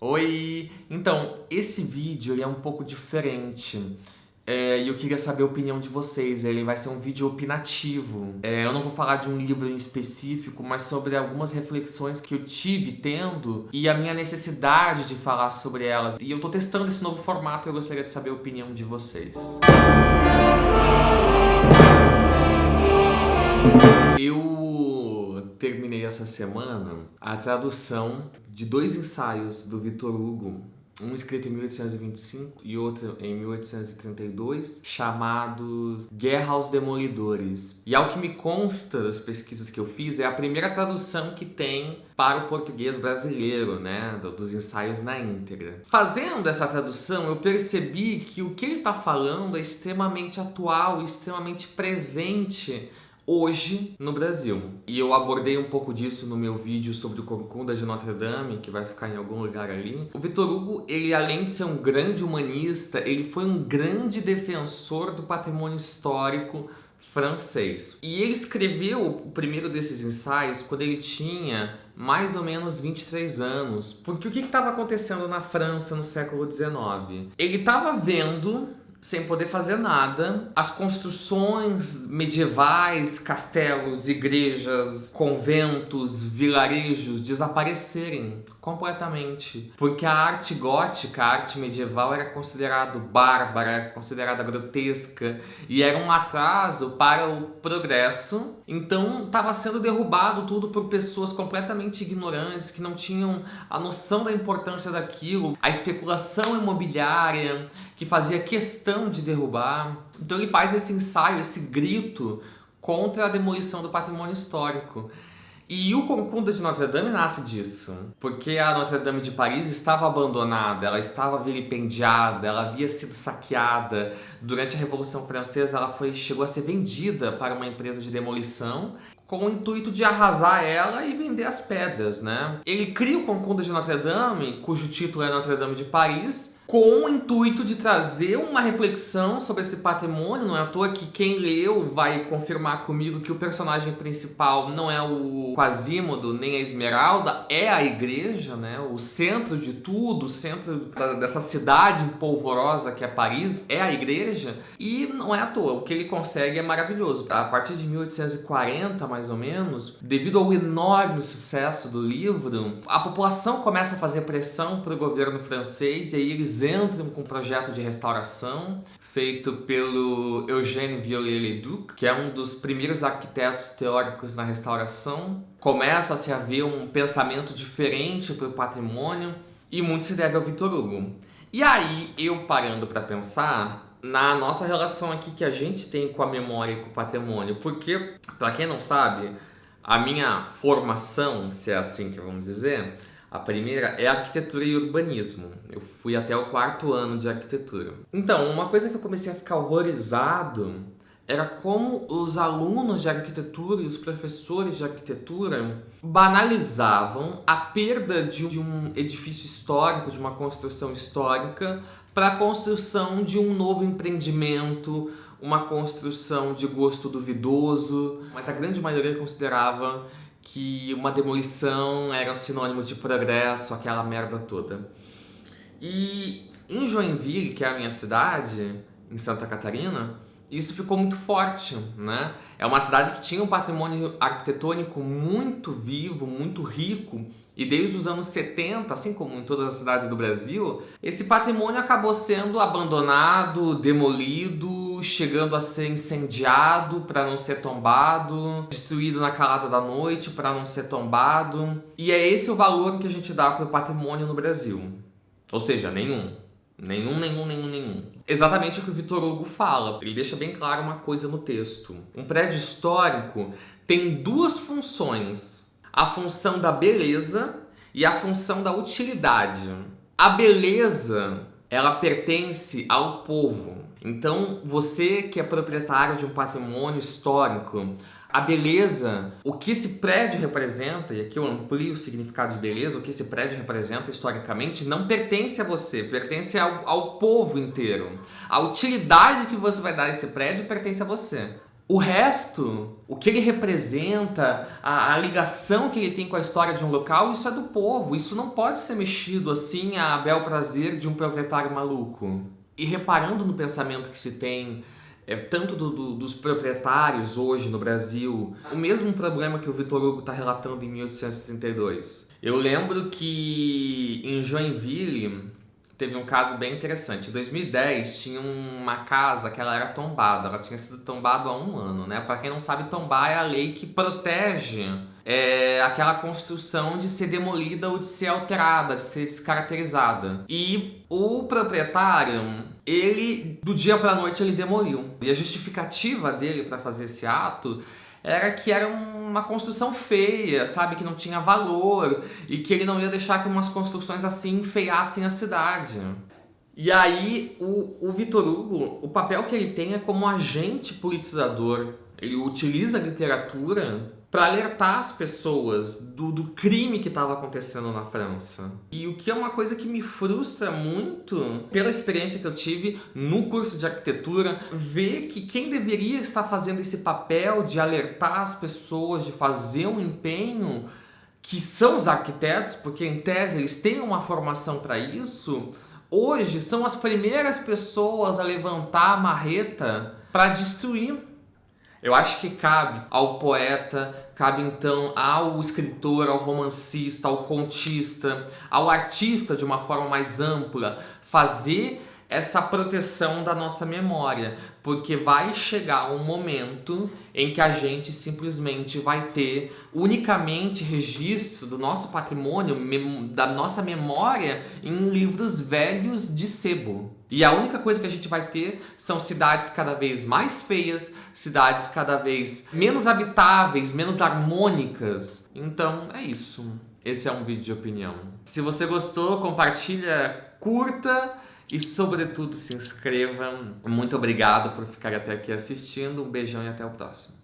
Oi! Então, esse vídeo ele é um pouco diferente e eu queria saber a opinião de vocês. Ele vai ser um vídeo opinativo. Eu não vou falar de um livro em específico, mas sobre algumas reflexões que eu tive tendo e a minha necessidade de falar sobre elas. E eu tô testando esse novo formato e eu gostaria de saber a opinião de vocês. Eu terminei essa semana a tradução de dois ensaios do Victor Hugo, um escrito em 1825 e outro em 1832, chamados Guerra aos Demolidores. E ao que me consta das pesquisas que eu fiz, é a primeira tradução que tem para o português brasileiro, né, dos ensaios na íntegra. Fazendo essa tradução, eu percebi que o que ele está falando é extremamente atual, extremamente presente hoje no Brasil. E eu abordei um pouco disso no meu vídeo sobre o Corcunda de Notre Dame, que vai ficar em algum lugar ali. O Victor Hugo, ele além de ser um grande humanista, ele foi um grande defensor do patrimônio histórico francês. E ele escreveu o primeiro desses ensaios quando ele tinha mais ou menos 23 anos. Porque o que estava acontecendo na França no século XIX? Ele estava vendo, sem poder fazer nada, as construções medievais, castelos, igrejas, conventos, vilarejos desaparecerem completamente. Porque a arte gótica, a arte medieval, era considerada bárbara, era considerada grotesca e era um atraso para o progresso. Então estava sendo derrubado tudo por pessoas completamente ignorantes, que não tinham a noção da importância daquilo. A especulação imobiliária, que fazia questão de derrubar. Então ele faz esse ensaio, esse grito contra a demolição do patrimônio histórico. E o Corcunda de Notre Dame nasce disso, porque a Notre Dame de Paris estava abandonada, ela estava vilipendiada, ela havia sido saqueada. Durante a Revolução Francesa, ela chegou a ser vendida para uma empresa de demolição, com o intuito de arrasar ela e vender as pedras, né? Ele cria o Corcunda de Notre Dame, cujo título é Notre Dame de Paris, com o intuito de trazer uma reflexão sobre esse patrimônio. Não é à toa que quem leu vai confirmar comigo que o personagem principal não é o Quasimodo nem a Esmeralda, é a igreja, né? O centro de tudo, o centro dessa cidade polvorosa que é Paris, é a igreja. E não é à toa, o que ele consegue é maravilhoso. A partir de 1840, mais ou menos, devido ao enorme sucesso do livro, a população começa a fazer pressão para o governo francês, e aí eles entram com um projeto de restauração feito pelo Eugène Viollet-le-Duc, que é um dos primeiros arquitetos teóricos na restauração. Começa a se haver um pensamento diferente para o patrimônio e muito se deve ao Victor Hugo. E aí, eu parando para pensar na nossa relação aqui que a gente tem com a memória e com o patrimônio, porque, para quem não sabe, a minha formação, se é assim que vamos dizer, a primeira é arquitetura e urbanismo. Eu fui até o 4º ano de arquitetura. Então, uma coisa que eu comecei a ficar horrorizado era como os alunos de arquitetura e os professores de arquitetura banalizavam a perda de um edifício histórico, de uma construção histórica, para a construção de um novo empreendimento, uma construção de gosto duvidoso. Mas a grande maioria considerava que uma demolição era sinônimo de progresso, aquela merda toda. E em Joinville, que é a minha cidade, em Santa Catarina, isso ficou muito forte, né? É uma cidade que tinha um patrimônio arquitetônico muito vivo, muito rico, e desde os anos 70, assim como em todas as cidades do Brasil, esse patrimônio acabou sendo abandonado, demolido, chegando a ser incendiado para não ser tombado, destruído na calada da noite para não ser tombado. E é esse o valor que a gente dá para o patrimônio no Brasil. Ou seja, nenhum. Nenhum. Exatamente o que o Victor Hugo fala. Ele deixa bem claro uma coisa no texto. Um prédio histórico tem duas funções: a função da beleza e a função da utilidade. A beleza, ela pertence ao povo. Então, você que é proprietário de um patrimônio histórico, a beleza, o que esse prédio representa, e aqui eu amplio o significado de beleza, o que esse prédio representa historicamente, não pertence a você, pertence ao povo inteiro. A utilidade que você vai dar a esse prédio pertence a você. O resto, o que ele representa, a ligação que ele tem com a história de um local, isso é do povo. Isso não pode ser mexido assim a bel prazer de um proprietário maluco. E reparando no pensamento que se tem, tanto dos proprietários hoje no Brasil, o mesmo problema que o Victor Hugo está relatando em 1832. Eu lembro que em Joinville teve um caso bem interessante. Em 2010 tinha uma casa que ela era tombada. Ela tinha sido tombada há 1 ano, né? Para quem não sabe, tombar é a lei que protege aquela construção de ser demolida ou de ser alterada, de ser descaracterizada. E o proprietário, ele, do dia para a noite, ele demoliu. E a justificativa dele para fazer esse ato era que era uma construção feia, sabe? Que não tinha valor e que ele não ia deixar que umas construções assim enfeiassem a cidade. E aí, o Victor Hugo, o papel que ele tem é como agente politizador. Ele utiliza a literatura para alertar as pessoas do crime que estava acontecendo na França. E o que é uma coisa que me frustra muito, pela experiência que eu tive no curso de arquitetura, ver que quem deveria estar fazendo esse papel de alertar as pessoas, de fazer um empenho, que são os arquitetos, porque em tese eles têm uma formação para isso, hoje são as primeiras pessoas a levantar a marreta para destruir. Eu acho que cabe ao poeta, cabe então ao escritor, ao romancista, ao contista, ao artista de uma forma mais ampla, fazer essa proteção da nossa memória, porque vai chegar um momento em que a gente simplesmente vai ter unicamente registro do nosso patrimônio, da nossa memória em livros velhos de sebo. E a única coisa que a gente vai ter são cidades cada vez mais feias, cidades cada vez menos habitáveis, menos harmônicas. Então é isso. Esse é um vídeo de opinião. Se você gostou, compartilha, curta e, sobretudo, se inscreva. Muito obrigado por ficar até aqui assistindo. Um beijão e até o próximo.